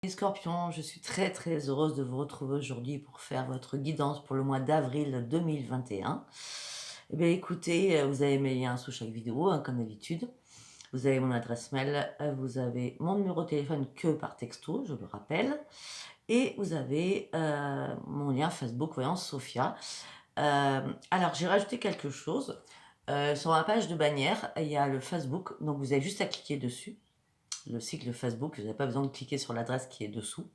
Les scorpions, je suis très heureuse de vous retrouver aujourd'hui pour faire votre guidance pour le mois d'avril 2021. Eh bien écoutez, vous avez mes liens sous chaque vidéo, hein, comme d'habitude. Vous avez mon adresse mail, vous avez mon numéro de téléphone que par texto, je le rappelle. Et vous avez mon lien Facebook, Voyance Sophia. Alors j'ai rajouté quelque chose. Sur ma page de bannière, il y a le Facebook, donc vous avez juste à cliquer dessus. Le cycle Facebook, vous n'avez pas besoin de cliquer sur l'adresse qui est dessous.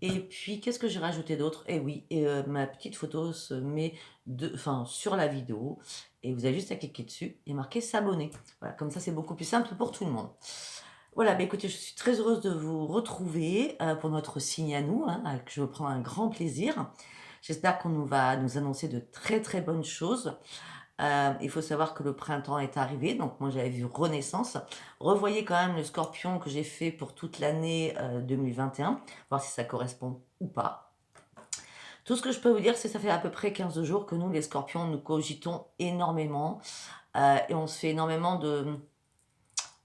Et puis, qu'est-ce que j'ai rajouté d'autre? Eh oui, ma petite photo se met sur la vidéo, et vous avez juste à cliquer dessus et marquer s'abonner. Voilà, comme ça, c'est beaucoup plus simple pour tout le monde. Voilà, bah écoutez, je suis très heureuse de vous retrouver pour notre signe à nous, hein, que je prends un grand plaisir. J'espère qu'on va nous annoncer de très bonnes choses. Il faut savoir que le printemps est arrivé, donc moi j'avais vu Renaissance. Revoyez quand même le scorpion que j'ai fait pour toute l'année 2021, voir si ça correspond ou pas. Tout ce que je peux vous dire, c'est que ça fait à peu près 15 jours que nous, les scorpions, nous cogitons énormément et on se fait énormément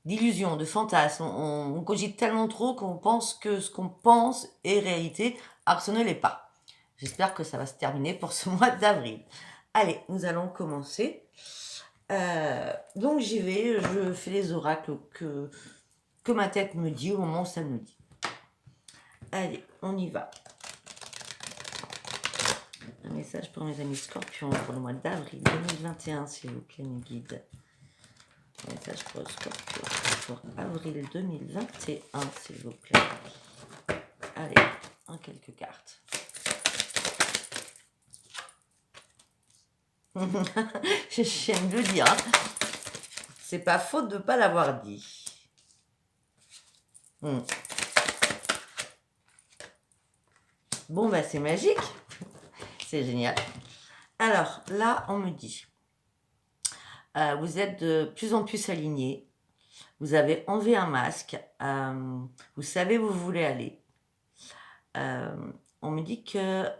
d'illusions, de fantasmes. On cogite tellement trop qu'on pense que ce qu'on pense est réalité, alors que ce ne l'est pas. J'espère que ça va se terminer pour ce mois d'avril. Allez, nous allons commencer. Donc j'y vais, je fais les oracles que ma tête me dit au moment où ça me dit. Allez, on y va. Un message pour mes amis scorpions pour le mois d'avril 2021, s'il vous plaît, mes guides. Un message pour le scorpion pour avril 2021, s'il vous plaît. Allez, en quelques cartes. J'aime le dire, hein. C'est pas faute de ne pas l'avoir dit. Bon, bah c'est magique. C'est génial. Alors, là, on me dit, vous êtes de plus en plus alignés. Vous avez enlevé un masque. Vous savez où vous voulez aller. On me dit que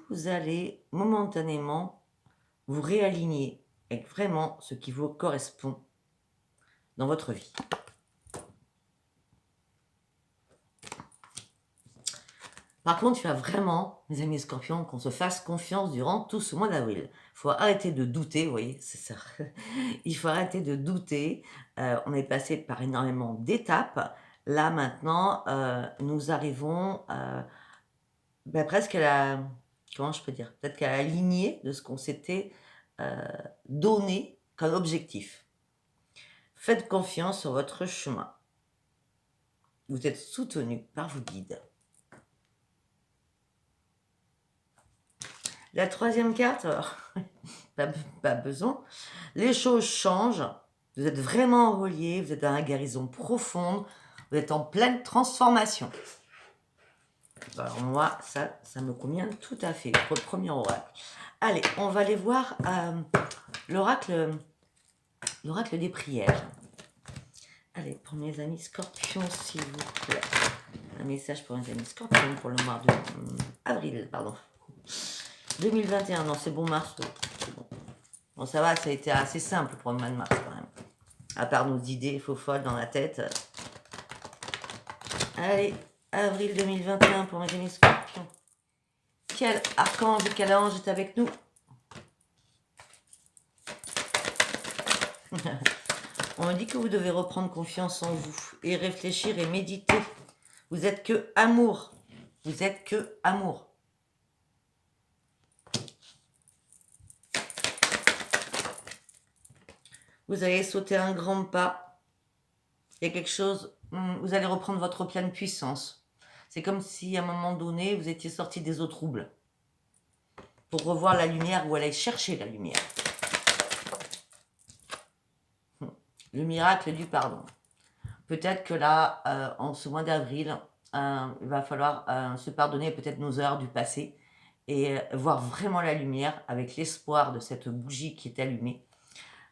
vous allez momentanément vous réaligner avec vraiment ce qui vous correspond dans votre vie. Par contre, il va vraiment, mes amis scorpions, qu'on se fasse confiance durant tout ce mois d'avril. Il faut arrêter de douter, vous voyez, c'est ça. Il faut arrêter de douter. On est passé par énormément d'étapes. Là, maintenant, nous arrivons presque à la... Comment je peux dire? Peut-être qu'à la lignée de ce qu'on s'était donné comme objectif. Faites confiance sur votre chemin. Vous êtes soutenu par vos guides. La troisième carte, alors, pas besoin. Les choses changent. Vous êtes vraiment reliés. Vous êtes dans la guérison profonde. Vous êtes en pleine transformation. Alors moi, ça me convient tout à fait. Pour le premier oracle. Allez, on va aller voir l'oracle des prières. Allez, pour mes amis scorpions, s'il vous plaît. Un message pour mes amis scorpions pour le mois d'avril, pardon. 2021, non, c'est bon, mars. C'est bon. Bon, ça va, ça a été assez simple pour le mois de mars, quand même. À part nos idées faux folles dans la tête. Allez, avril 2021 pour mes amis scorpions. Quel archange et quel ange est avec nous? On me dit que vous devez reprendre confiance en vous et réfléchir et méditer. Vous êtes que amour. Vous êtes que amour. Vous allez sauter un grand pas. Il y a quelque chose, vous allez reprendre votre pleine puissance. C'est comme si à un moment donné, vous étiez sorti des eaux troubles. Pour revoir la lumière ou aller chercher la lumière. Le miracle du pardon. Peut-être que là, en ce mois d'avril, il va falloir se pardonner peut-être nos erreurs du passé et voir vraiment la lumière avec l'espoir de cette bougie qui est allumée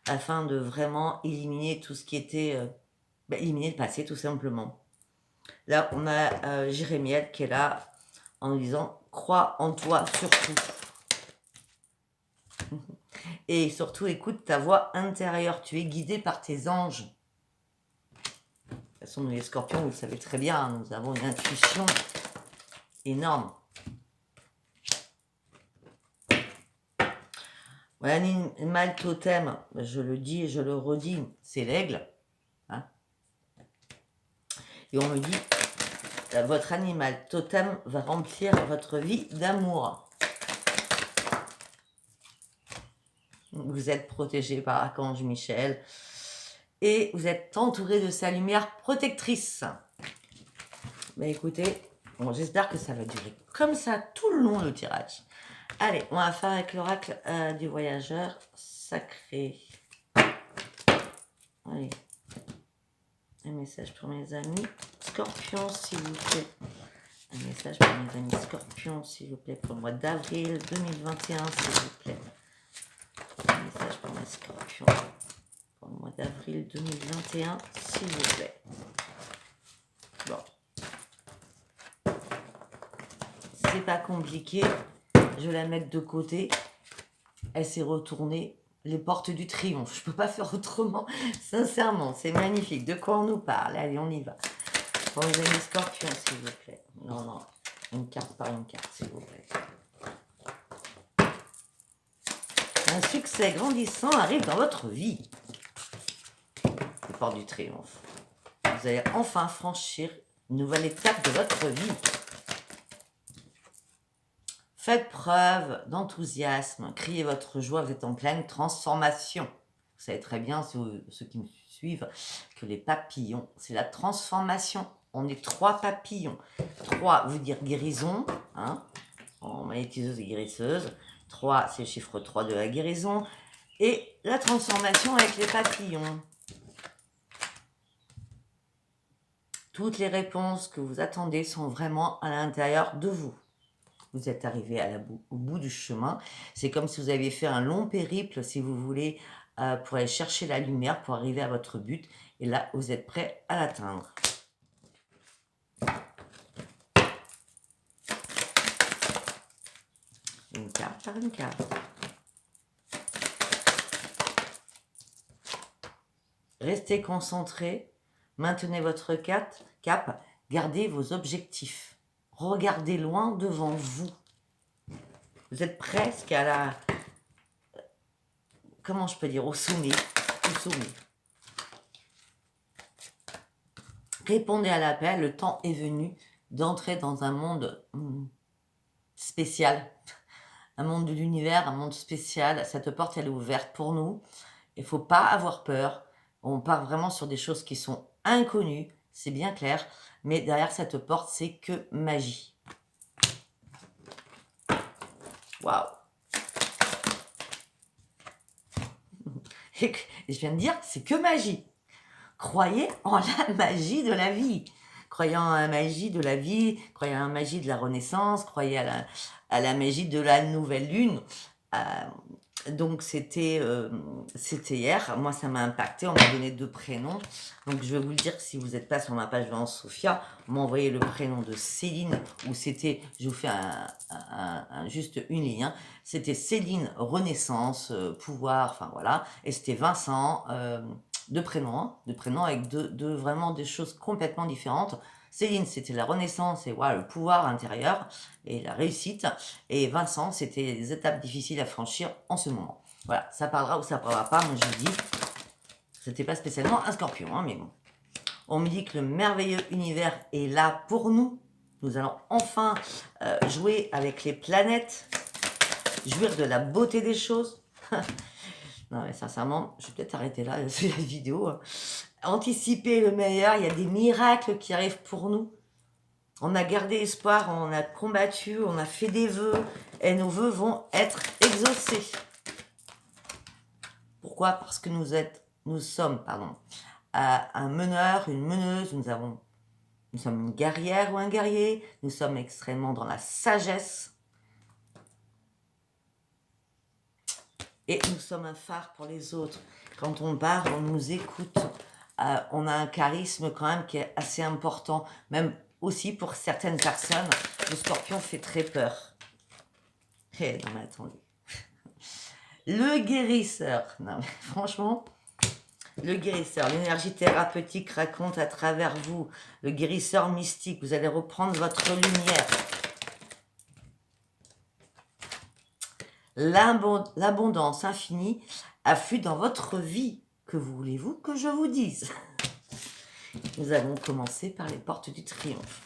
afin de vraiment éliminer tout ce qui était... éliminer le passé, tout simplement. Là, on a Jérémiel qui est là en nous disant « Crois en toi surtout. » Et surtout, écoute ta voix intérieure. Tu es guidé par tes anges. toute façon, nous les scorpions, vous le savez très bien, hein, nous avons une intuition énorme. L'animal totem, je le dis et je le redis, c'est l'aigle. Hein. Et on me dit, votre animal totem va remplir votre vie d'amour. Vous êtes protégé par Archange Michel et vous êtes entouré de sa lumière protectrice. Mais écoutez, bon, j'espère que ça va durer comme ça tout le long le tirage. Allez, on va faire avec l'oracle du voyageur sacré. Allez, un message pour mes amis scorpions, s'il vous plaît. Un message pour mes amis scorpions, s'il vous plaît, pour le mois d'avril 2021, s'il vous plaît. Un message pour mes scorpions pour le mois d'avril 2021, s'il vous plaît. Bon. C'est pas compliqué. Je vais la mettre de côté. Elle s'est retournée. Les portes du triomphe. Je peux pas faire autrement. Sincèrement, c'est magnifique. De quoi on nous parle? Allez, on y va. Pour les amis scorpions, s'il vous plaît. Non, non. Une carte par une carte, s'il vous plaît. Un succès grandissant arrive dans votre vie. Les portes du triomphe. Vous allez enfin franchir une nouvelle étape de votre vie. Faites preuve d'enthousiasme, criez votre joie, vous êtes en pleine transformation. Vous savez très bien, ceux qui me suivent, que les papillons, c'est la transformation. On est 3 papillons. 3 veut dire guérison, hein, en magnétiseuse et guérisseuse. 3, c'est le chiffre 3 de la guérison. Et la transformation avec les papillons. Toutes les réponses que vous attendez sont vraiment à l'intérieur de vous. Vous êtes arrivé au bout du chemin. C'est comme si vous aviez fait un long périple, si vous voulez, pour aller chercher la lumière, pour arriver à votre but. Et là, vous êtes prêt à l'atteindre. Une carte par une carte. Restez concentré. Maintenez votre cap. Gardez vos objectifs. Regardez loin devant vous. Vous êtes presque à la... Comment je peux dire? Au sommet. Au sommet. Répondez à l'appel. Le temps est venu d'entrer dans un monde spécial. Un monde de l'univers, un monde spécial. Cette porte, elle est ouverte pour nous. Il ne faut pas avoir peur. On part vraiment sur des choses qui sont inconnues. C'est bien clair. Mais derrière cette porte, c'est que magie. Waouh! Et je viens de dire, c'est que magie. Croyez en la magie de la vie. Croyez en la magie de la vie. Croyez en la magie de la renaissance. Croyez à la magie de la nouvelle lune. Donc, c'était hier. Moi, ça m'a impacté. On m'a donné 2 prénoms. Donc, je vais vous le dire, si vous n'êtes pas sur ma page Vénus Sophia, on m'a envoyé le prénom de Céline, où c'était, je vous fais juste une ligne, hein. C'était Céline, Renaissance, pouvoir, enfin voilà. Et c'était Vincent, 2 prénoms avec vraiment des choses complètement différentes. Céline, c'était la renaissance et voilà, le pouvoir intérieur et la réussite. Et Vincent, c'était les étapes difficiles à franchir en ce moment. Voilà, ça parlera ou ça parlera pas, moi je dis. C'était pas spécialement un scorpion, hein, mais bon. On me dit que le merveilleux univers est là pour nous. Nous allons enfin jouer avec les planètes, jouir de la beauté des choses. Non mais sincèrement, je vais peut-être arrêter là, c'est la vidéo. Hein. Anticiper le meilleur, il y a des miracles qui arrivent pour nous. On a gardé espoir, on a combattu, on a fait des vœux, et nos vœux vont être exaucés. Pourquoi? Parce que nous sommes un meneur, une meneuse, nous sommes une guerrière ou un guerrier, nous sommes extrêmement dans la sagesse. Et nous sommes un phare pour les autres. Quand on parle, on nous écoute. On a un charisme quand même qui est assez important. Même aussi pour certaines personnes, le scorpion fait très peur. Non mais attendez. Le guérisseur. Non mais franchement, Le guérisseur, l'énergie thérapeutique raconte à travers vous, le guérisseur mystique, vous allez reprendre votre lumière. L'abondance infinie afflue dans votre vie. Que voulez-vous que je vous dise? Nous allons commencer par les portes du triomphe.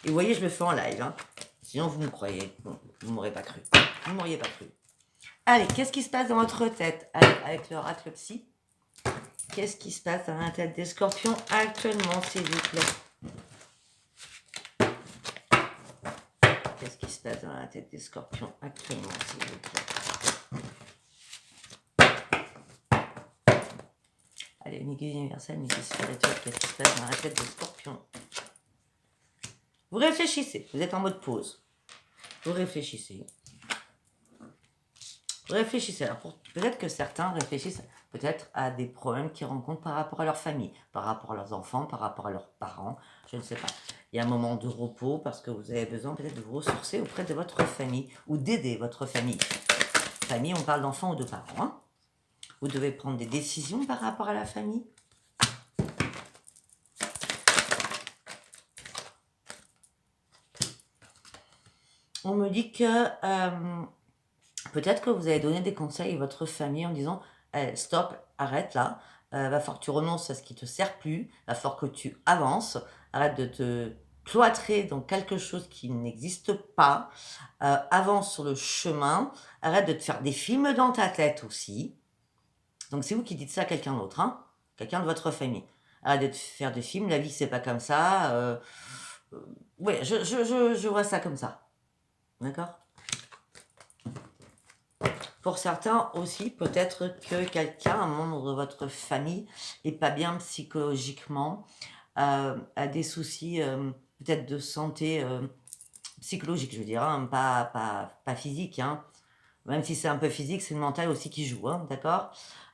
Et vous voyez, je le fais en live. Hein. Sinon, vous me croyez. Bon, vous ne m'aurez pas cru. Vous ne m'auriez pas cru. Allez, qu'est-ce qui se passe dans votre tête avec l'oracle psy? Qu'est-ce qui se passe dans la tête des scorpions actuellement, s'il vous plaît? Qu'est-ce qui se passe dans la tête des scorpions actuellement, s'il vous plaît? Allez, une aiguille universelle, une aiguille spirituelle, qu'est-ce qui se passe dans la tête des scorpions? Vous réfléchissez, vous êtes en mode pause. Vous réfléchissez. Réfléchissez. Alors, peut-être que certains réfléchissent peut-être à des problèmes qu'ils rencontrent par rapport à leur famille, par rapport à leurs enfants, par rapport à leurs parents, je ne sais pas. Il y a un moment de repos parce que vous avez besoin peut-être de vous ressourcer auprès de votre famille ou d'aider votre famille. Famille, on parle d'enfants ou de parents. Hein. Vous devez prendre des décisions par rapport à la famille. On me dit que peut-être que vous avez donné des conseils à votre famille en disant stop, arrête là, va falloir que tu renonces à ce qui ne te sert plus, va falloir que tu avances, arrête de te cloîtrer dans quelque chose qui n'existe pas, avance sur le chemin, arrête de te faire des films dans ta tête aussi. Donc c'est vous qui dites ça à quelqu'un d'autre, hein, quelqu'un de votre famille. Arrête de te faire des films, la vie c'est pas comme ça. Ouais, je vois ça comme ça. D'accord? Pour certains aussi, peut-être que quelqu'un, un membre de votre famille, n'est pas bien psychologiquement, a des soucis peut-être de santé psychologique, je veux dire, hein, pas physique. Hein. Même si c'est un peu physique, c'est le mental aussi qui joue, hein, d'accord?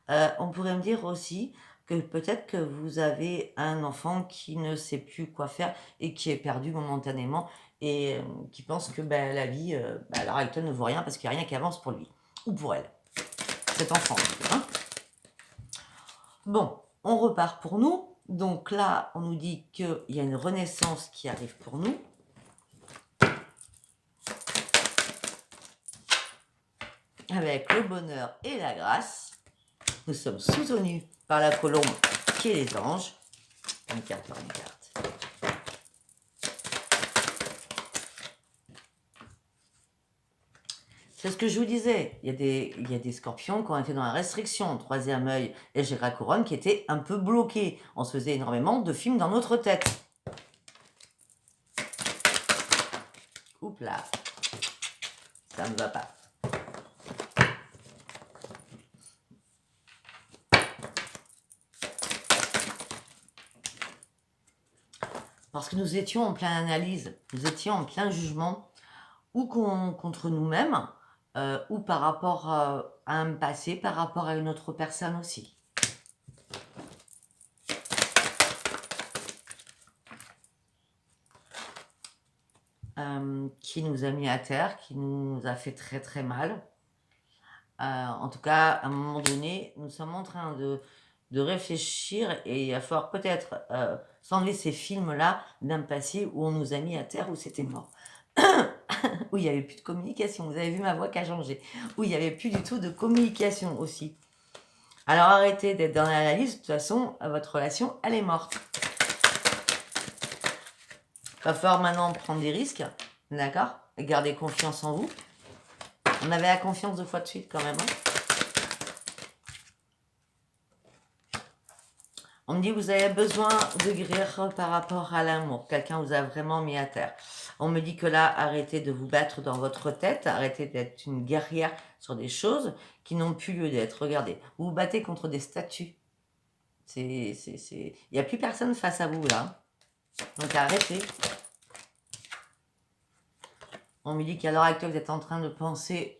On pourrait me dire aussi que peut-être que vous avez un enfant qui ne sait plus quoi faire et qui est perdu momentanément et qui pense que la vie, à l'heure actuelle, ne vaut rien parce qu'il n'y a rien qui avance pour lui ou pour elle, cet enfant. Hein. Bon, on repart pour nous. Donc là, on nous dit qu'il y a une renaissance qui arrive pour nous. Avec le bonheur et la grâce. Nous sommes soutenus par la colombe qui est les anges. Une carte par une carte. C'est ce que je vous disais. Il y a des scorpions qui ont été dans la restriction. Troisième œil et Gérard Couronne qui étaient un peu bloqués. On se faisait énormément de films dans notre tête. Oups là. Ça ne va pas. Parce que nous étions en pleine analyse, nous étions en plein jugement, ou contre nous-mêmes, ou par rapport à un passé, par rapport à une autre personne aussi. Qui nous a mis à terre, qui nous a fait très très mal. En tout cas, à un moment donné, nous sommes en train de réfléchir et il va falloir peut-être s'enlever ces films-là d'un passé où on nous a mis à terre, où c'était mort. Où il n'y avait plus de communication. Vous avez vu ma voix qui a changé. Où il n'y avait plus du tout de communication aussi. Alors arrêtez d'être dans l'analyse. De toute façon, votre relation, elle est morte. Il va falloir maintenant prendre des risques. D'accord? Et garder confiance en vous. On avait la confiance 2 fois de suite quand même. Hein. On me dit que vous avez besoin de guérir par rapport à l'amour. Quelqu'un vous a vraiment mis à terre. On me dit que là, arrêtez de vous battre dans votre tête. Arrêtez d'être une guerrière sur des choses qui n'ont plus lieu d'être. Regardez, vous vous battez contre des statues. Il n'y a plus personne face à vous là. Donc arrêtez. On me dit qu'à l'heure actuelle, vous êtes en train de penser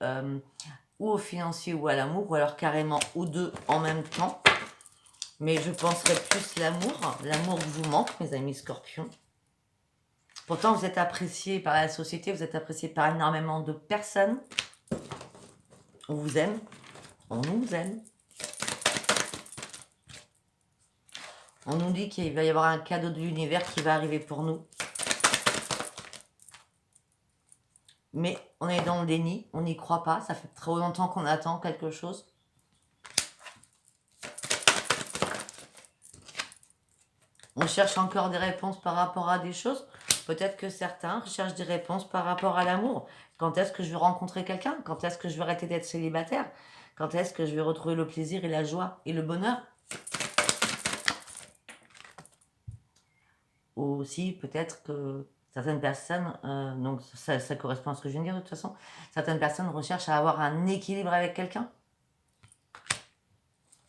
ou au financier ou à l'amour, ou alors carrément aux deux en même temps. Mais je penserais plus l'amour. L'amour vous manque, mes amis scorpions. Pourtant, vous êtes appréciés par la société, vous êtes appréciés par énormément de personnes. On vous aime, on nous aime. On nous dit qu'il va y avoir un cadeau de l'univers qui va arriver pour nous. Mais on est dans le déni, on n'y croit pas. Ça fait trop longtemps qu'on attend quelque chose. On cherche encore des réponses par rapport à des choses. Peut-être que certains recherchent des réponses par rapport à l'amour. Quand est-ce que je vais rencontrer quelqu'un? Quand est-ce que je vais arrêter d'être célibataire? Quand est-ce que je vais retrouver le plaisir et la joie et le bonheur? Ou aussi, peut-être que certaines personnes, donc ça correspond à ce que je viens de dire de toute façon, certaines personnes recherchent à avoir un équilibre avec quelqu'un.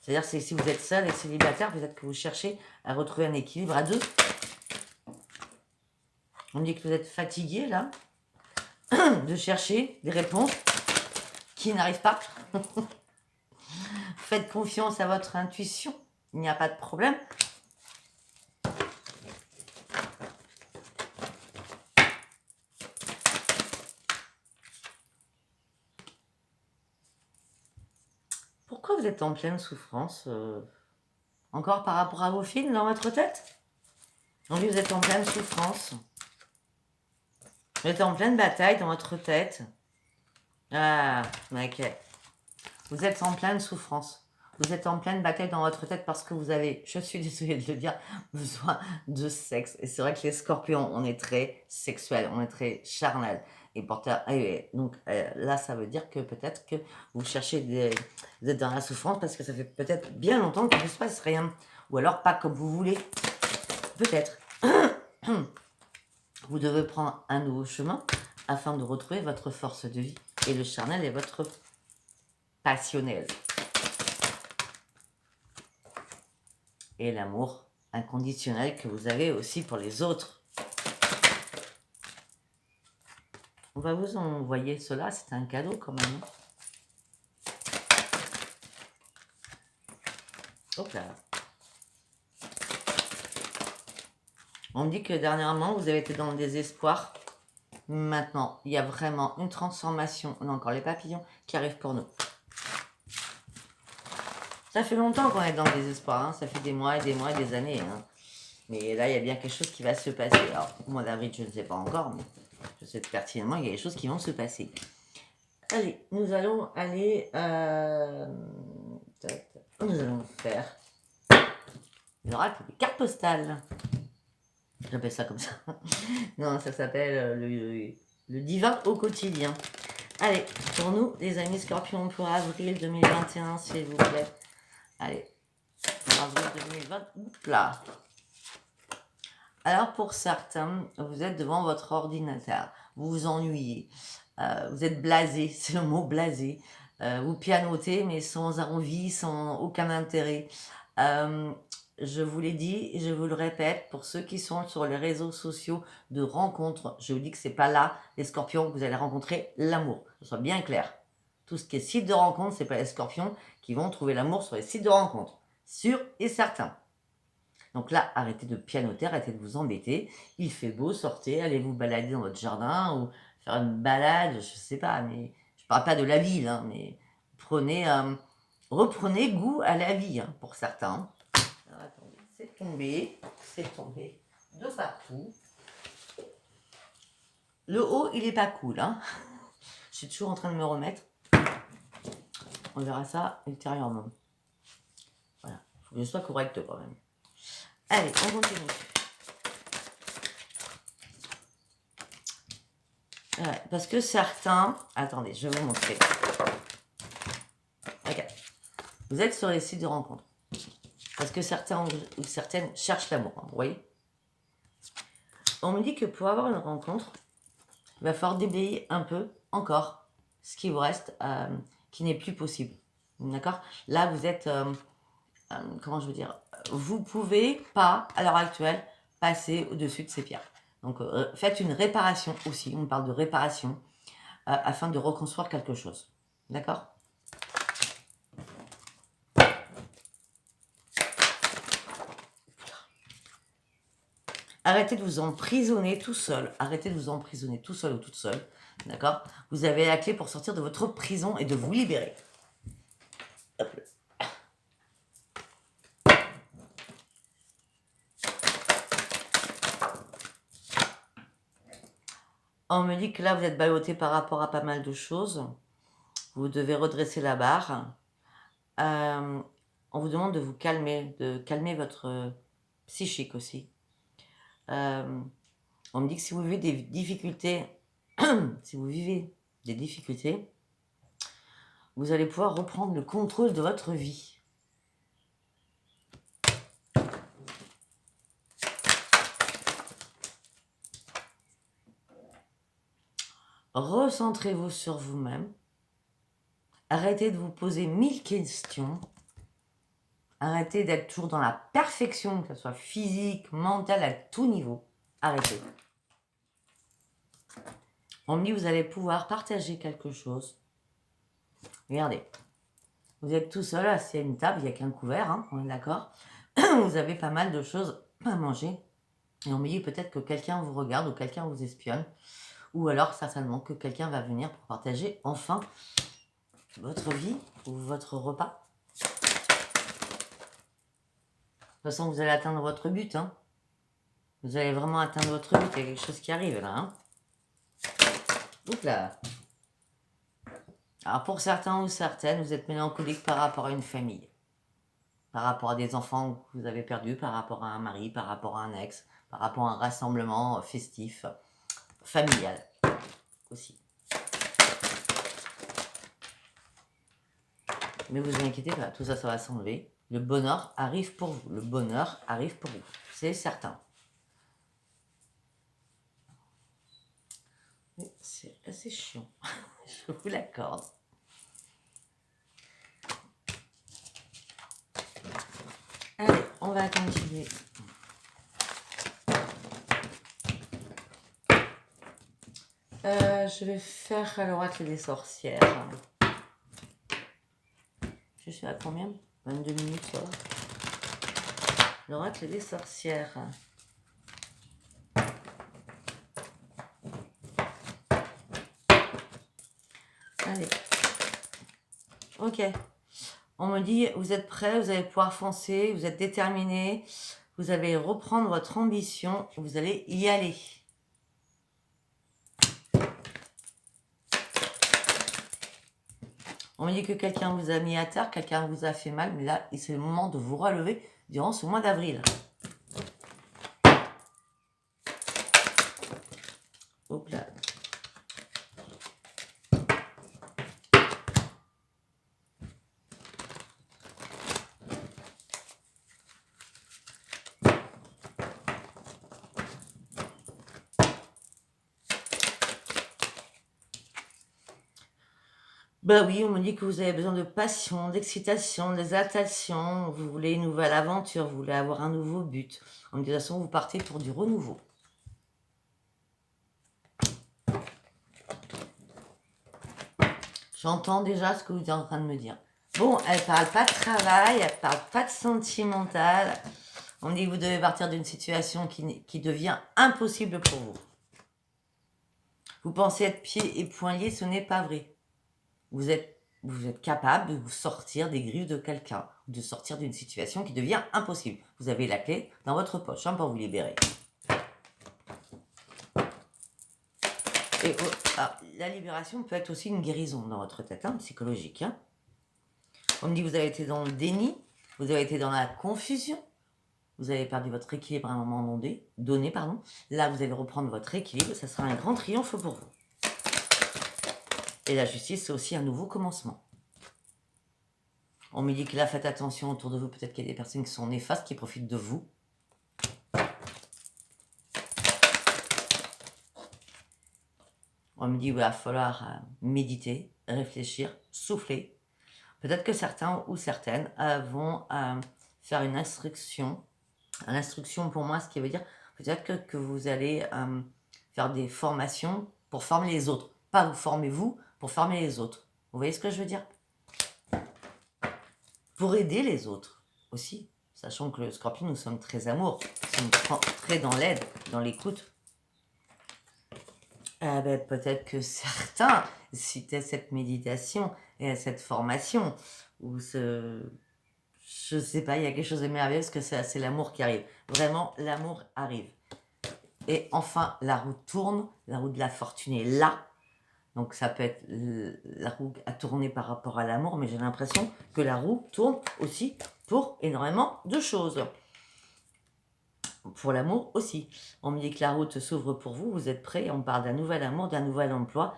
C'est-à-dire que si vous êtes seul et célibataire, peut-être que vous cherchez à retrouver un équilibre à deux. On dit que vous êtes fatigué, là, de chercher des réponses qui n'arrivent pas. Faites confiance à votre intuition, il n'y a pas de problème. Pourquoi vous êtes en pleine souffrance encore par rapport à vos films dans votre tête? Oui, vous êtes en pleine souffrance. Vous êtes en pleine bataille dans votre tête. Ah, ok. Vous êtes en pleine souffrance. Vous êtes en pleine bataille dans votre tête parce que vous avez, je suis désolée de le dire, besoin de sexe. Et c'est vrai que les scorpions, on est très sexuel, on est très charnel. Et donc là, ça veut dire que peut-être que vous cherchez vous êtes dans la souffrance parce que ça fait peut-être bien longtemps qu'il ne se passe rien. Ou alors pas comme vous voulez. Peut-être. Vous devez prendre un nouveau chemin afin de retrouver votre force de vie et le charnel est votre passionnel. Et l'amour inconditionnel que vous avez aussi pour les autres. On va vous envoyer cela, c'est un cadeau quand même. Hop là. On me dit que dernièrement, vous avez été dans le désespoir. Maintenant, il y a vraiment une transformation. On a encore les papillons qui arrivent pour nous. Ça fait longtemps qu'on est dans le désespoir. Hein. Ça fait des mois et des mois et des années. Hein. Mais là, il y a bien quelque chose qui va se passer. Alors, au mois d'avril, je ne sais pas encore, mais je sais pertinemment qu'il y a des choses qui vont se passer. Allez, nous allons aller... nous allons faire... l'oracle des cartes postales. J'appelle ça comme ça. Non, ça s'appelle le divin au quotidien. Allez, pour nous, les amis scorpions, pour avril 2021, s'il vous plaît. Allez, pour avril 2020, là. Alors, pour certains, vous êtes devant votre ordinateur. Vous vous ennuyez. Vous êtes blasé, c'est le mot blasé. Vous pianotez, mais sans envie, sans aucun intérêt. Je vous l'ai dit, et je vous le répète, pour ceux qui sont sur les réseaux sociaux de rencontres, je vous dis que c'est pas là, les scorpions, que vous allez rencontrer l'amour. Que ce soit bien clair. Tout ce qui est site de rencontre, c'est pas les scorpions qui vont trouver l'amour sur les sites de rencontre. Sûr et certain. Donc là, arrêtez de pianoter, arrêtez de vous embêter. Il fait beau, sortez, allez vous balader dans votre jardin ou faire une balade, je sais pas, mais je parle pas de la ville, hein, mais reprenez goût à la vie, hein, pour certains. Alors, attendez, c'est tombé de partout. Le haut, il est pas cool, hein. Je suis toujours en train de me remettre. On verra ça ultérieurement. Voilà, il faut que je sois correcte quand même. Allez, on continue. Ouais, parce que certains... Attendez, je vais vous montrer. Ok. Vous êtes sur les sites de rencontres. Parce que certains ou certaines cherchent l'amour, hein, vous voyez. On me dit que pour avoir une rencontre, il va falloir déblayer un peu encore ce qui vous reste, qui n'est plus possible. D'accord? Là, vous êtes... comment je veux dire? Vous pouvez pas, à l'heure actuelle, passer au-dessus de ces pierres. Donc, faites une réparation aussi. On parle de réparation afin de reconstruire quelque chose. D'accord? Arrêtez de vous emprisonner tout seul. Arrêtez de vous emprisonner tout seul ou toute seule. D'accord? Vous avez la clé pour sortir de votre prison et de vous libérer. Hop là. On me dit que là, vous êtes ballotté par rapport à pas mal de choses. Vous devez redresser la barre. On vous demande de vous calmer, de calmer votre psychique aussi. On me dit que si vous vivez des difficultés, si vous vivez des difficultés, vous allez pouvoir reprendre le contrôle de votre vie. Recentrez-vous sur vous-même. Arrêtez de vous poser 1000 questions. Arrêtez d'être toujours dans la perfection, que ce soit physique, mentale, à tout niveau. Arrêtez. On me dit que vous allez pouvoir partager quelque chose. Regardez. Vous êtes tout seul assis à une table, il n'y a qu'un couvert, hein, on est d'accord. Vous avez pas mal de choses à manger. Et on me dit peut-être que quelqu'un vous regarde ou quelqu'un vous espionne. Ou alors certainement que quelqu'un va venir pour partager enfin votre vie ou votre repas. De toute façon, vous allez atteindre votre but. Hein. Vous allez vraiment atteindre votre but. Il y a quelque chose qui arrive là. Hein. Oups là. Alors pour certains ou certaines, vous êtes mélancolique par rapport à une famille. Par rapport à des enfants que vous avez perdus, par rapport à un mari, par rapport à un ex, par rapport à un rassemblement festif, familial aussi. Mais vous inquiétez pas, tout ça, ça va s'enlever. Le bonheur arrive pour vous. Le bonheur arrive pour vous. C'est certain. C'est assez chiant. Je vous l'accorde. Allez, on va continuer. Je vais faire l'oracle des sorcières. Je suis à combien? 22 minutes, ça va. L'oracle des sorcières. Allez. Ok. On me dit, vous êtes prêts, vous allez pouvoir foncer, vous êtes déterminés, vous allez reprendre votre ambition, vous allez y aller. On me dit que quelqu'un vous a mis à terre, quelqu'un vous a fait mal, mais là, c'est le moment de vous relever durant ce mois d'avril. Hop là. Bah oui, on me dit que vous avez besoin de passion, d'excitation, d'exaltation, vous voulez une nouvelle aventure, vous voulez avoir un nouveau but. En de toute façon, vous partez pour du renouveau. J'entends déjà ce que vous êtes en train de me dire. Bon, elle parle pas de travail, elle parle pas de sentimental. On me dit que vous devez partir d'une situation qui devient impossible pour vous. Vous pensez être pieds et poings liés, ce n'est pas vrai. Vous êtes capable de vous sortir des griffes de quelqu'un, de sortir d'une situation qui devient impossible. Vous avez la clé dans votre poche hein, pour vous libérer. Et la libération peut être aussi une guérison dans votre tête, hein, psychologique. Hein. On me dit que vous avez été dans le déni, vous avez été dans la confusion, vous avez perdu votre équilibre à un moment donné. Là, vous allez reprendre votre équilibre, ça sera un grand triomphe pour vous. Et la justice, c'est aussi un nouveau commencement. On me dit que là, faites attention autour de vous. Peut-être qu'il y a des personnes qui sont néfastes, qui profitent de vous. On me dit qu'il va falloir méditer, réfléchir, souffler. Peut-être que certains ou certaines vont faire une instruction. Une instruction pour moi, ce qui veut dire peut-être que vous allez faire des formations pour former les autres. Pas vous former vous, pour former les autres. Vous voyez ce que je veux dire? Pour aider les autres aussi. Sachant que le Scorpion, nous sommes très amour. Nous sommes très dans l'aide, dans l'écoute. Peut-être que certains citaient cette méditation et cette formation. Ou je sais pas, il y a quelque chose de merveilleux parce que c'est l'amour qui arrive. Vraiment, l'amour arrive. Et enfin, la roue tourne, la roue de la fortune est là. Donc ça peut être la roue à tourner par rapport à l'amour, mais j'ai l'impression que la roue tourne aussi pour énormément de choses. Pour l'amour aussi. On me dit que la route s'ouvre pour vous, vous êtes prêts, on parle d'un nouvel amour, d'un nouvel emploi,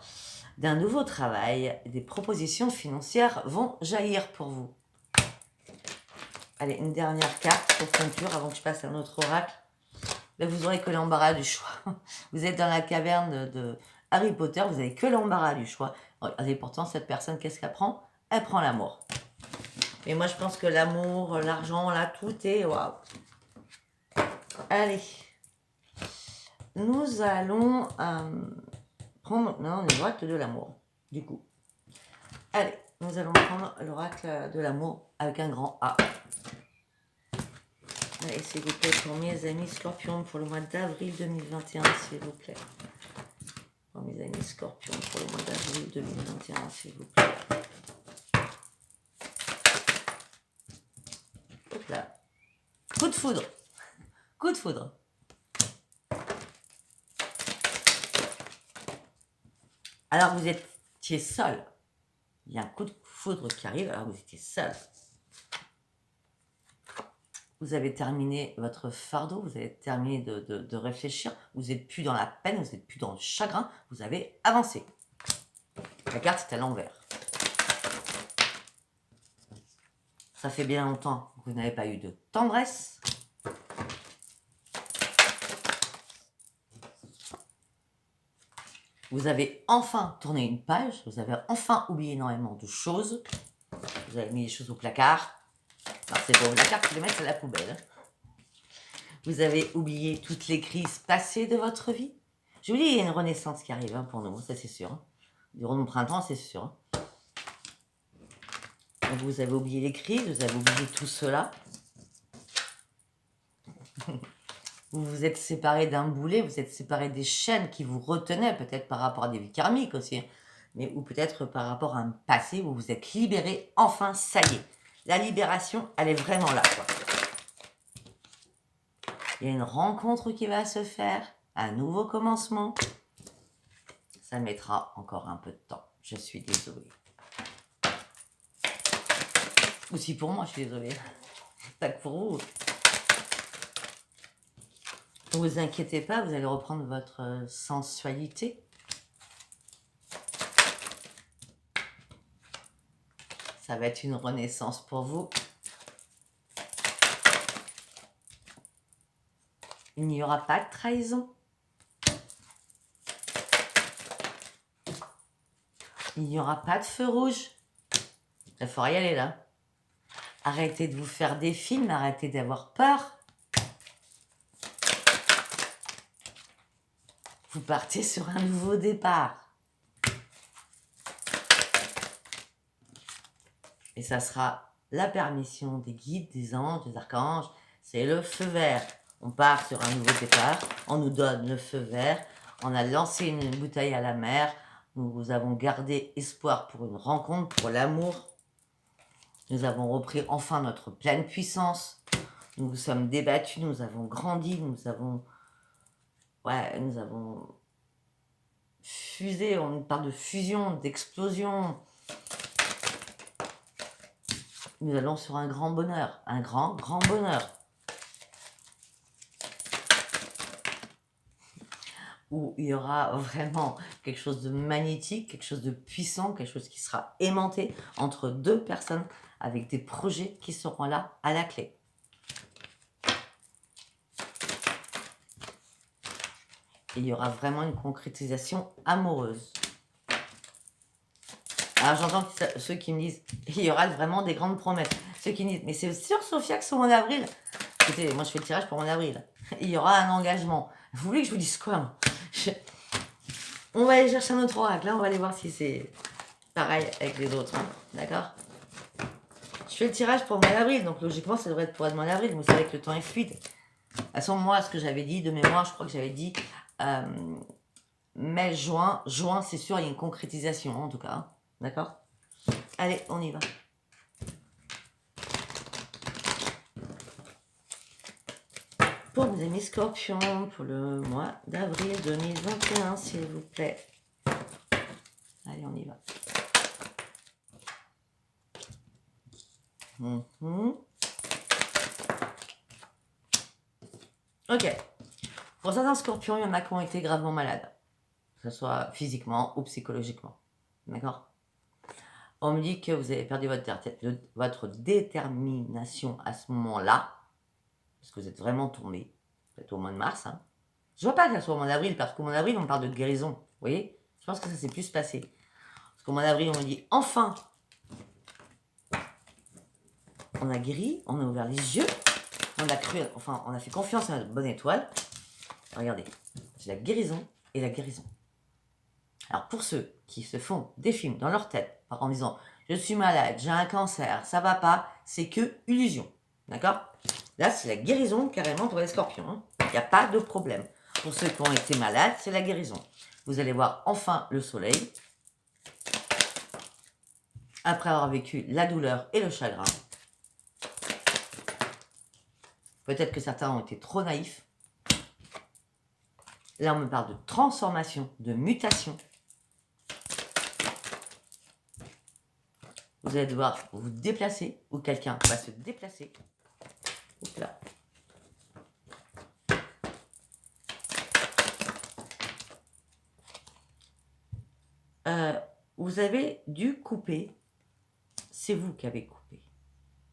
d'un nouveau travail. Des propositions financières vont jaillir pour vous. Allez, une dernière carte pour conclure avant que je passe à un autre oracle. Là, vous aurez que l'embarras du choix. Vous êtes dans la caverne de Harry Potter, vous n'avez que l'embarras du choix. Et pourtant, cette personne, qu'est-ce qu'elle prend? Elle prend l'amour. Et moi, je pense que l'amour, l'argent, là, tout est waouh. Allez. Nous allons prendre maintenant l'oracle de l'amour, du coup. Allez, nous allons prendre l'oracle de l'amour avec un grand A. Allez, s'il vous plaît, pour mes amis scorpions, pour le mois d'avril 2021, s'il vous plaît. Pour mes amis scorpions, pour le mois d'avril 2021, s'il vous plaît. Hop là. Coup de foudre. Coup de foudre. Alors, vous étiez seul. Il y a un coup de foudre qui arrive, alors vous étiez seul. Vous avez terminé votre fardeau, vous avez terminé de réfléchir, vous n'êtes plus dans la peine, vous n'êtes plus dans le chagrin, vous avez avancé. La carte est à l'envers. Ça fait bien longtemps que vous n'avez pas eu de tendresse. Vous avez enfin tourné une page, vous avez enfin oublié énormément de choses. Vous avez mis les choses au placard. Alors c'est pour la carte, vous les mettre à la poubelle. Vous avez oublié toutes les crises passées de votre vie. Je vous dis, il y a une renaissance qui arrive pour nous, ça c'est sûr. Durant le printemps, c'est sûr. Donc vous avez oublié les crises, vous avez oublié tout cela. Vous vous êtes séparé d'un boulet, vous êtes séparé des chaînes qui vous retenaient, peut-être par rapport à des vies karmiques aussi, mais ou peut-être par rapport à un passé où vous êtes libéré. Enfin, ça y est. La libération, elle est vraiment là, quoi. Il y a une rencontre qui va se faire, un nouveau commencement. Ça mettra encore un peu de temps. Je suis désolée. Aussi pour moi, je suis désolée. Pas que pour vous. Ne vous inquiétez pas, vous allez reprendre votre sensualité. Ça va être une renaissance pour vous. Il n'y aura pas de trahison. Il n'y aura pas de feu rouge. Il faut y aller là. Arrêtez de vous faire des films, arrêtez d'avoir peur. Vous partez sur un nouveau départ. Et ça sera la permission des guides, des anges, des archanges. C'est le feu vert. On part sur un nouveau départ. On nous donne le feu vert. On a lancé une bouteille à la mer. Nous avons gardé espoir pour une rencontre, pour l'amour. Nous avons repris enfin notre pleine puissance. Nous nous sommes débattus, nous avons grandi, nous avons fusé, on parle de fusion, d'explosion. Nous allons sur un grand bonheur, un grand, grand bonheur. Où il y aura vraiment quelque chose de magnétique, quelque chose de puissant, quelque chose qui sera aimanté entre deux personnes avec des projets qui seront là à la clé. Il y aura vraiment une concrétisation amoureuse. Alors j'entends ceux qui me disent, il y aura vraiment des grandes promesses. Ceux qui me disent, mais c'est sûr Sophia que c'est au mois d'avril. Écoutez, moi je fais le tirage pour le mois d'avril. Il y aura un engagement. Vous voulez que je vous dise quoi? On va aller chercher un autre oracle. Là, on va aller voir si c'est pareil avec les autres. Hein. D'accord? Je fais le tirage pour le mois d'avril, donc logiquement ça devrait être pour le mois d'avril. Vous savez que le temps est fluide. De toute façon, moi, ce que j'avais dit de mémoire, je crois que j'avais dit mai, juin. Juin, c'est sûr, il y a une concrétisation en tout cas. Hein. D'accord? Allez, on y va. Pour mes amis scorpions, pour le mois d'avril 2021, s'il vous plaît. Allez, on y va. Ok. Pour certains scorpions, il y en a qui ont été gravement malades. Que ce soit physiquement ou psychologiquement. D'accord? On me dit que vous avez perdu votre détermination à ce moment-là. Parce que vous êtes vraiment tombé. Peut-être au mois de mars. Hein. Je vois pas que ça soit au mois d'avril, parce qu'au mois d'avril, on parle de guérison. Vous voyez? Je pense que ça s'est plus passé. Parce qu'au mois d'avril, on me dit enfin, on a guéri, on a ouvert les yeux, on a cru, enfin, on a fait confiance à notre bonne étoile. Regardez, c'est la guérison et la guérison. Alors, pour ceux qui se font des films dans leur tête en disant « Je suis malade, j'ai un cancer, ça va pas », c'est que illusion. D'accord? Là, c'est la guérison carrément pour les scorpions. Hein. Il n'y a pas de problème. Pour ceux qui ont été malades, c'est la guérison. Vous allez voir enfin le soleil. Après avoir vécu la douleur et le chagrin. Peut-être que certains ont été trop naïfs. Là, on me parle de transformation, de mutation. Vous allez devoir vous déplacer, ou quelqu'un va se déplacer. Oups là. Vous avez dû couper. C'est vous qui avez coupé.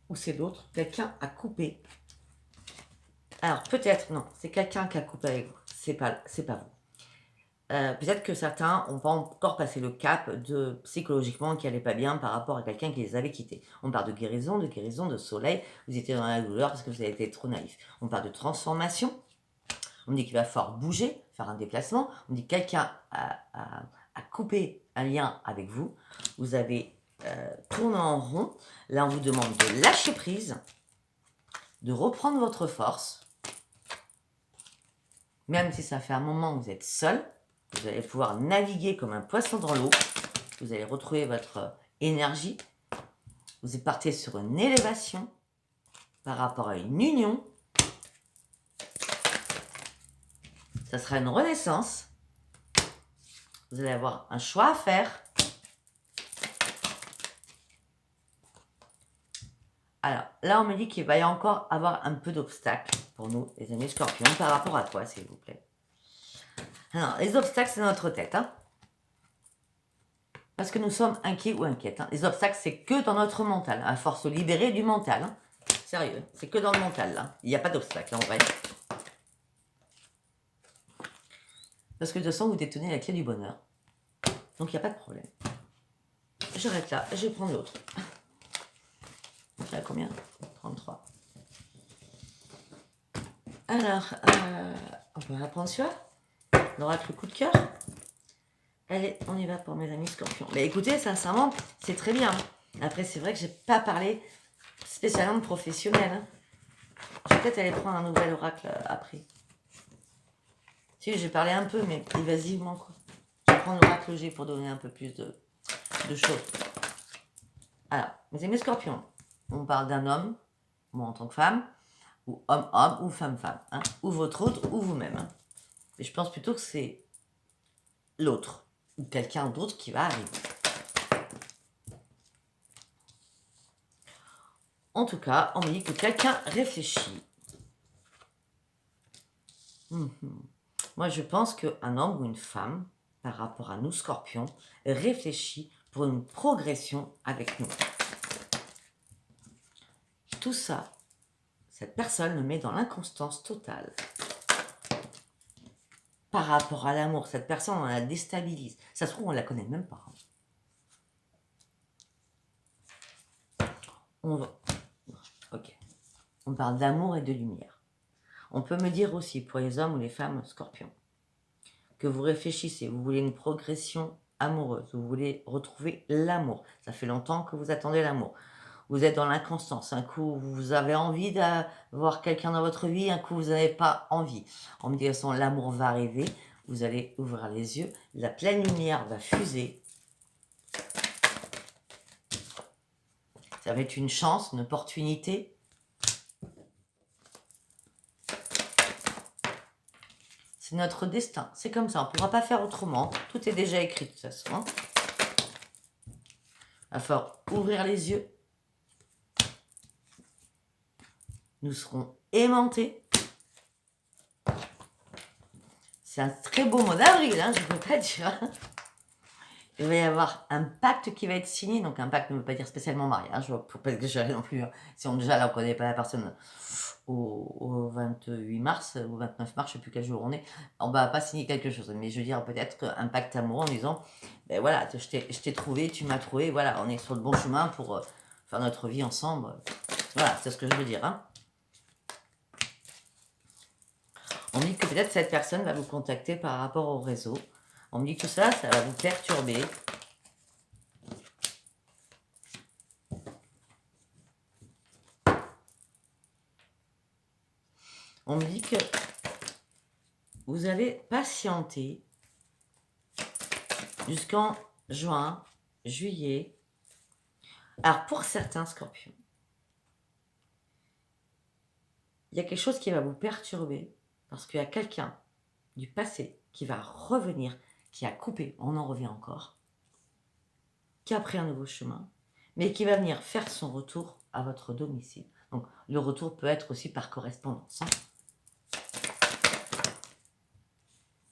Ou c'est l'autre. Quelqu'un a coupé. Alors, peut-être, non, c'est quelqu'un qui a coupé avec vous. C'est pas vous. Peut-être que certains n'ont pas encore passé le cap de psychologiquement qui n'allait pas bien par rapport à quelqu'un qui les avait quittés. On parle de guérison, de soleil. Vous étiez dans la douleur parce que vous avez été trop naïf. On parle de transformation. On dit qu'il va falloir bouger, faire un déplacement. On dit que quelqu'un a coupé un lien avec vous. Vous avez tourné en rond. Là, on vous demande de lâcher prise, de reprendre votre force. Même si ça fait un moment que vous êtes seul, vous allez pouvoir naviguer comme un poisson dans l'eau. Vous allez retrouver votre énergie. Vous partez sur une élévation par rapport à une union. Ça sera une renaissance. Vous allez avoir un choix à faire. Alors, là, on me dit qu'il va y encore avoir un peu d'obstacles pour nous, les amis scorpions. Par rapport à quoi, s'il vous plaît? Alors, les obstacles, c'est notre tête. Hein, parce que nous sommes inquiets ou inquiètes. Hein. Les obstacles, c'est que dans notre mental. À force libérée du mental. Hein. Sérieux, c'est que dans le mental. Là. Il n'y a pas d'obstacle, en vrai. Parce que de toute façon, vous détenez la clé du bonheur. Donc, il n'y a pas de problème. J'arrête là. Je vais prendre l'autre. J'ai combien? 33. Alors, on va prendre celui-là. L'oracle coup de cœur. Allez, on y va pour mes amis scorpions. Mais écoutez, sincèrement, c'est très bien. Après, c'est vrai que j'ai pas parlé spécialement de professionnel. Hein. Je vais peut-être aller prendre un nouvel oracle après. Si, j'ai parlé un peu, mais évasivement, quoi. Je vais prendre l'oracle G pour donner un peu plus de choses. Alors, mes amis scorpions, on parle d'un homme, moi en tant que femme, ou homme-homme, ou femme-femme. Hein, ou votre autre, ou vous-même. Hein. Et je pense plutôt que c'est l'autre. Ou quelqu'un d'autre qui va arriver. En tout cas, on me dit que quelqu'un réfléchit. Moi, je pense qu'un homme ou une femme, par rapport à nous, scorpions, réfléchit pour une progression avec nous. Tout ça, cette personne le met dans l'inconstance totale. Par rapport à l'amour, cette personne, on la déstabilise. Ça se trouve, on ne la connaît même pas. Ok. On parle d'amour et de lumière. On peut me dire aussi, pour les hommes ou les femmes scorpions, que vous réfléchissez, vous voulez une progression amoureuse, vous voulez retrouver l'amour. Ça fait longtemps que vous attendez l'amour. Vous êtes dans l'inconstance. Un coup, vous avez envie d'avoir quelqu'un dans votre vie, un coup, vous n'avez pas envie. En me disant, l'amour va arriver, vous allez ouvrir les yeux, la pleine lumière va fuser. Ça va être une chance, une opportunité. C'est notre destin. C'est comme ça. On ne pourra pas faire autrement. Tout est déjà écrit de toute façon. Il va falloir ouvrir les yeux. Nous serons aimantés. C'est un très beau mois d'avril, hein, je ne peux pas dire. Il va y avoir un pacte qui va être signé. Donc un pacte ne veut pas dire spécialement mariage. Pour pas exagérer non plus. Si on déjà là on ne connaît pas la personne au 28 mars, au 29 mars, je ne sais plus quel jour on est, on ne va pas signer quelque chose. Mais je veux dire peut-être un pacte amoureux en disant, ben voilà, je t'ai trouvé, tu m'as trouvé, voilà, on est sur le bon chemin pour faire notre vie ensemble. Voilà, c'est ce que je veux dire. Hein. On me dit que peut-être cette personne va vous contacter par rapport au réseau. On me dit que tout ça, ça va vous perturber. On me dit que vous allez patienter jusqu'en juin, juillet. Alors, pour certains scorpions, il y a quelque chose qui va vous perturber parce qu'il y a quelqu'un du passé qui va revenir, qui a coupé, on en revient encore, qui a pris un nouveau chemin, mais qui va venir faire son retour à votre domicile. Donc, le retour peut être aussi par correspondance. Hein.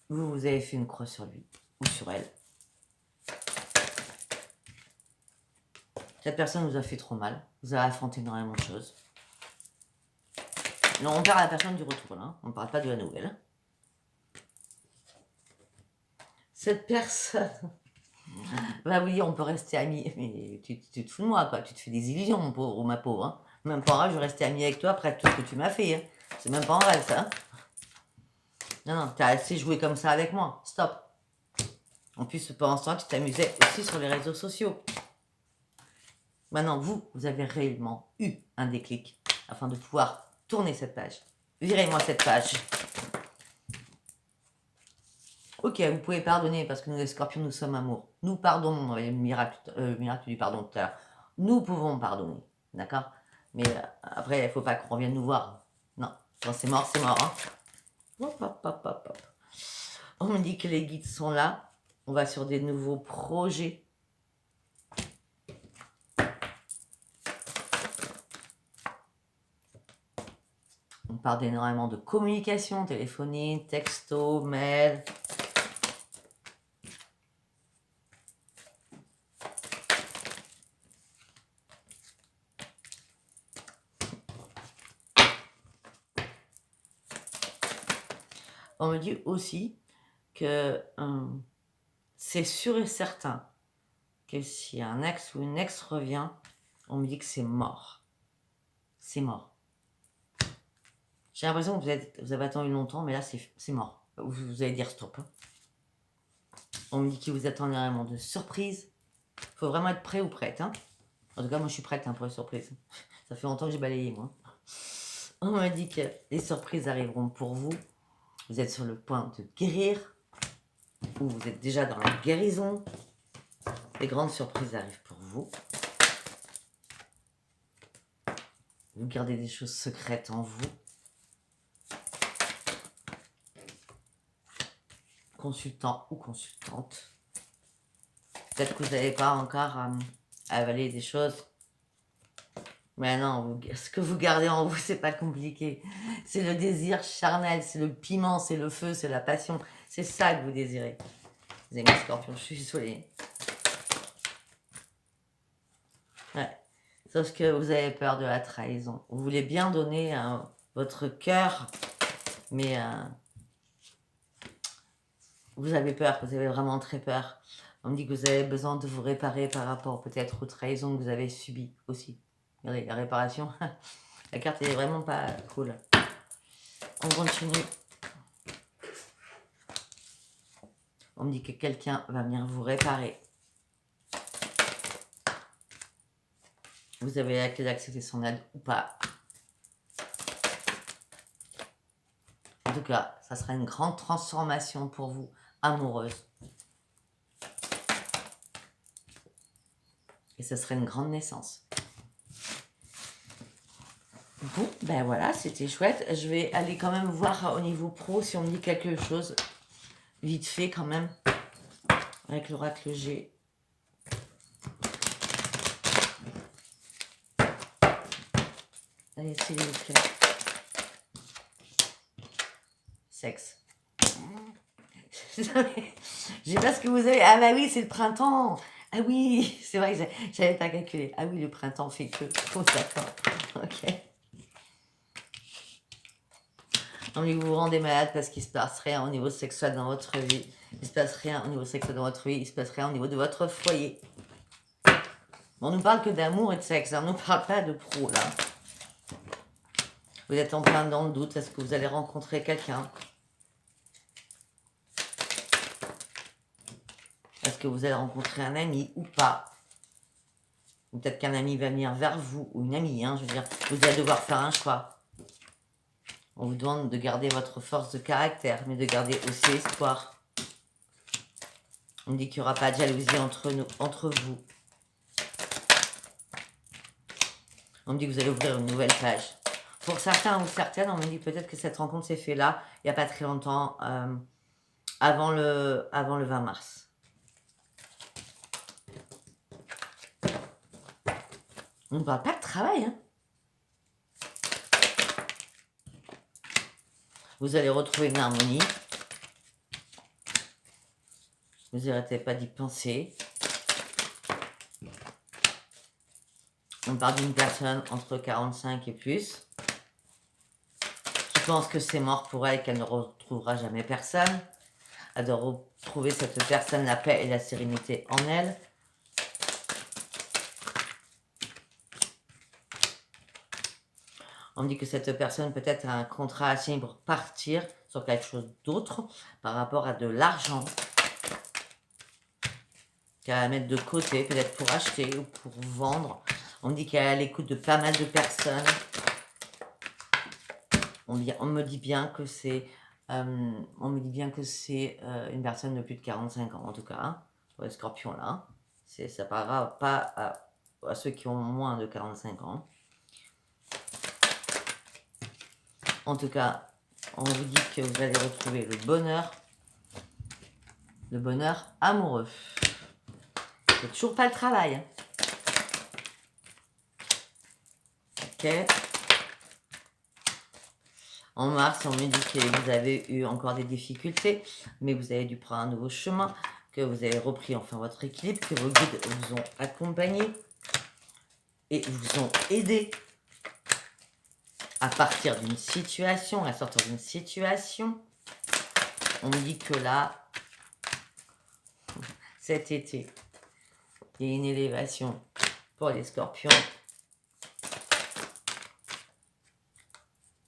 Vous avez fait une croix sur lui ou sur elle. Cette personne vous a fait trop mal. Vous avez affronté énormément de choses. Non, on parle à la personne du retour, là. On ne parle pas de la nouvelle. Cette personne va vous dire, on peut rester amis. Mais tu te fous de moi, quoi. Tu te fais des illusions, mon pauvre, ou ma pauvre. Hein. Même pas en rêve, je vais rester ami avec toi après tout ce que tu m'as fait. Hein. C'est même pas en rêve, ça. Hein. Non, tu as assez joué comme ça avec moi. Stop. En plus, pendant ce temps, tu t'amusais aussi sur les réseaux sociaux. Maintenant, vous avez réellement eu un déclic afin de pouvoir tourner cette page. Virez-moi cette page. Ok, vous pouvez pardonner parce que nous, les scorpions, nous sommes amour. Nous pardonnons, le miracle du pardon tout à l'heure. Nous pouvons pardonner, d'accord? Mais après, il ne faut pas qu'on revienne nous voir. Non, quand c'est mort, c'est mort. Hein. Hop, hop, hop, hop, hop. On me dit que les guides sont là. On va sur des nouveaux projets. On parle d'énormément de communication, téléphonie, texto, mail. On me dit aussi que c'est sûr et certain que si un ex ou une ex revient, on me dit que c'est mort. C'est mort. J'ai l'impression que vous avez attendu longtemps, mais là, c'est mort. Vous allez dire stop. Hein. On me dit qu'il vous attend énormément de surprises. Il faut vraiment être prêt ou prête. Hein. En tout cas, moi, je suis prête hein, pour les surprises. Ça fait longtemps que j'ai balayé, moi. On me dit que les surprises arriveront pour vous. Vous êtes sur le point de guérir. Ou vous êtes déjà dans la guérison. Les grandes surprises arrivent pour vous. Vous gardez des choses secrètes en vous. Consultant ou consultante. Peut-être que vous n'avez pas encore avalé des choses. Mais non, ce que vous gardez en vous, c'est pas compliqué. C'est le désir charnel, c'est le piment, c'est le feu, c'est la passion. C'est ça que vous désirez. Les amis scorpions, je suis désolée. Ouais. Sauf que vous avez peur de la trahison. Vous voulez bien donner votre cœur, mais vous avez peur, vous avez vraiment très peur. On me dit que vous avez besoin de vous réparer par rapport peut-être aux trahisons que vous avez subies aussi. Regardez, la réparation, la carte est vraiment pas cool. On continue. On me dit que quelqu'un va venir vous réparer. Vous avez la clé d'accepter son aide ou pas. En tout cas, ça sera une grande transformation pour vous, amoureuse. Et ce serait une grande naissance. Bon, ben voilà, c'était chouette. Je vais aller quand même voir au niveau pro si on me dit quelque chose. Vite fait quand même. Avec l'oracle G. Allez, s'il vous plaît. Sexe. Je sais pas ce que vous avez. Ah bah oui, c'est le printemps. Ah oui, c'est vrai que j'avais pas calculé. Ah oui, le printemps fait que. Oh, d'accord. Ok. Non, mais vous vous rendez malade parce qu'il se passe rien au niveau sexuel dans votre vie. Il se passe rien au niveau sexuel dans votre vie. Il se passe rien au niveau de votre foyer. On nous parle que d'amour et de sexe. On nous parle pas de pro là. Vous êtes en plein dans le doute. Est-ce que vous allez rencontrer quelqu'un? Est-ce que vous allez rencontrer un ami ou pas? Ou peut-être qu'un ami va venir vers vous, ou une amie, hein, je veux dire. Vous allez devoir faire un choix. On vous demande de garder votre force de caractère, mais de garder aussi espoir. On dit qu'il n'y aura pas de jalousie entre vous. On me dit que vous allez ouvrir une nouvelle page. Pour certains ou certaines, on me dit peut-être que cette rencontre s'est faite là, il n'y a pas très longtemps, avant le 20 mars. On ne parle pas de travail, hein. Vous allez retrouver une harmonie. Vous n'arrêtez pas d'y penser. On parle d'une personne entre 45 et plus, qui pense que c'est mort pour elle, qu'elle ne retrouvera jamais personne. Elle doit retrouver cette personne, la paix et la sérénité en elle. On me dit que cette personne peut-être a un contrat à signer pour partir sur quelque chose d'autre par rapport à de l'argent qu'elle va mettre de côté, peut-être pour acheter ou pour vendre. On me dit qu'elle est à l'écoute de pas mal de personnes. On me dit bien que c'est une personne de plus de 45 ans en tout cas, hein, pour les scorpions là. Ça parlera pas à ceux qui ont moins de 45 ans. En tout cas, on vous dit que vous allez retrouver le bonheur amoureux. C'est toujours pas le travail. Hein. Ok. En mars, on me dit que vous avez eu encore des difficultés, mais vous avez dû prendre un nouveau chemin, que vous avez repris enfin votre équilibre, que vos guides vous ont accompagné et vous ont aidé à partir d'une situation, à sortir d'une situation. On me dit que là, cet été, il y a une élévation pour les scorpions.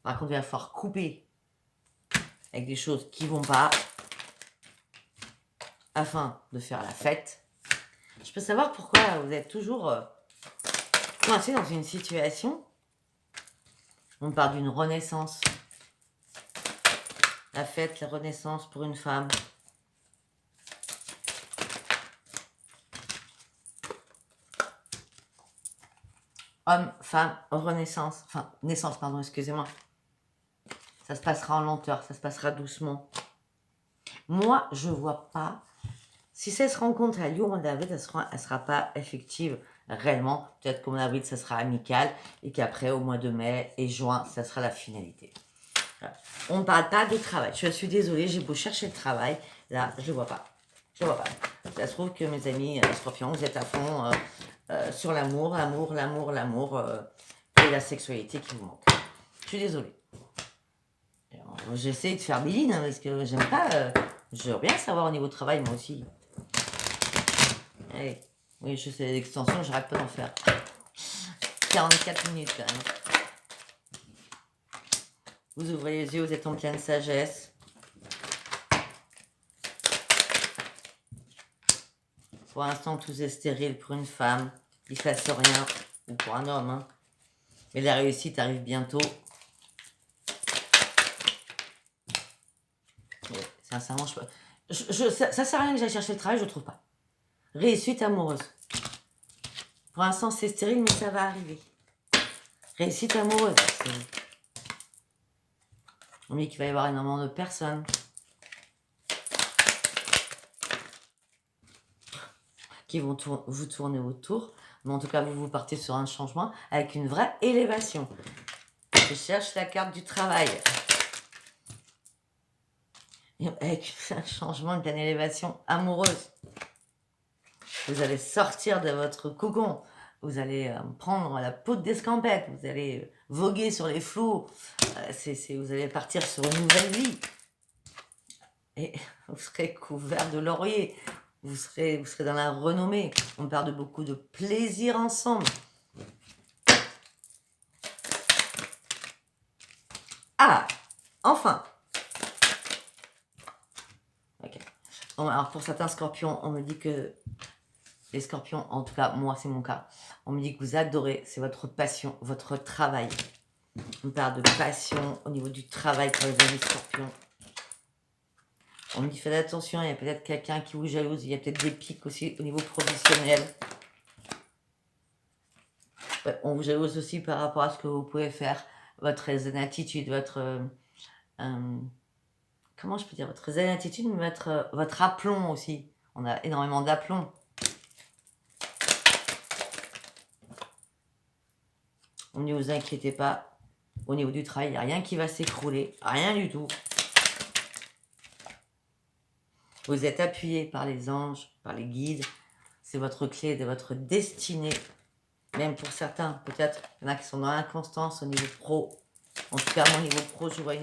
Par contre, il va falloir couper avec des choses qui ne vont pas afin de faire la fête. Je peux savoir pourquoi vous êtes toujours coincé dans une situation. On parle d'une renaissance. La fête, la renaissance pour une femme. Homme, femme, renaissance. Enfin, naissance, pardon, excusez-moi. Ça se passera en lenteur, ça se passera doucement. Moi, je ne vois pas. Si cette rencontre a lieu au mois d'avril, elle ne sera pas effective réellement. Peut-être qu'au mois d'avril, ça sera amical. Et qu'après, au mois de mai et juin, ça sera la finalité. Voilà. On ne parle pas de travail. Je suis désolée, j'ai beau chercher le travail. Là, je ne vois pas. Je ne vois pas. Ça se trouve que mes amis scorpions, vous êtes à fond sur l'amour et la sexualité qui vous manque. Je suis désolée. J'essaie de faire biline hein, parce que j'aime pas. Je veux rien savoir au niveau travail, moi aussi. Allez. Oui, je sais l'extension, j'arrête pas d'en faire. 44 minutes quand même. Vous ouvrez les yeux, vous êtes en pleine sagesse. Pour l'instant, tout est stérile pour une femme. Il ne se passe rien. Ou pour un homme. Hein. Mais la réussite arrive bientôt. Ouais, sincèrement, ça sert à rien que j'aille chercher le travail, je ne trouve pas. Réussite amoureuse. Pour l'instant, c'est stérile, mais ça va arriver. Réussite amoureuse. On dit qu'il va y avoir énormément de personnes qui vont vous tourner autour. Mais en tout cas, vous partez sur un changement avec une vraie élévation. Je cherche la carte du travail. Et avec un changement, une élévation amoureuse. Vous allez sortir de votre cocon. Vous allez prendre la peau d'escampette. Vous allez voguer sur les flots. Vous allez partir sur une nouvelle vie. Et vous serez couvert de laurier. Vous serez dans la renommée. On parle de beaucoup de plaisir ensemble. Ah, enfin. Ok. Bon, alors pour certains scorpions, on me dit que les scorpions, en tout cas moi c'est mon cas, on me dit que vous adorez, c'est votre passion, votre travail. On parle de passion au niveau du travail pour les amis scorpions. On me dit faites attention, il y a peut-être quelqu'un qui vous jalouse, il y a peut-être des pics aussi au niveau professionnel. Ouais, on vous jalouse aussi par rapport à ce que vous pouvez faire, votre zen attitude, votre... comment je peux dire, votre zen attitude, mais votre aplomb aussi. On a énormément d'aplomb. On ne vous inquiétez pas, au niveau du travail, il n'y a rien qui va s'écrouler, rien du tout. Vous êtes appuyé par les anges, par les guides. C'est votre clé de votre destinée. Même pour certains, peut-être, il y en a qui sont dans l'inconstance au niveau pro. En tout cas, au niveau pro, je vois une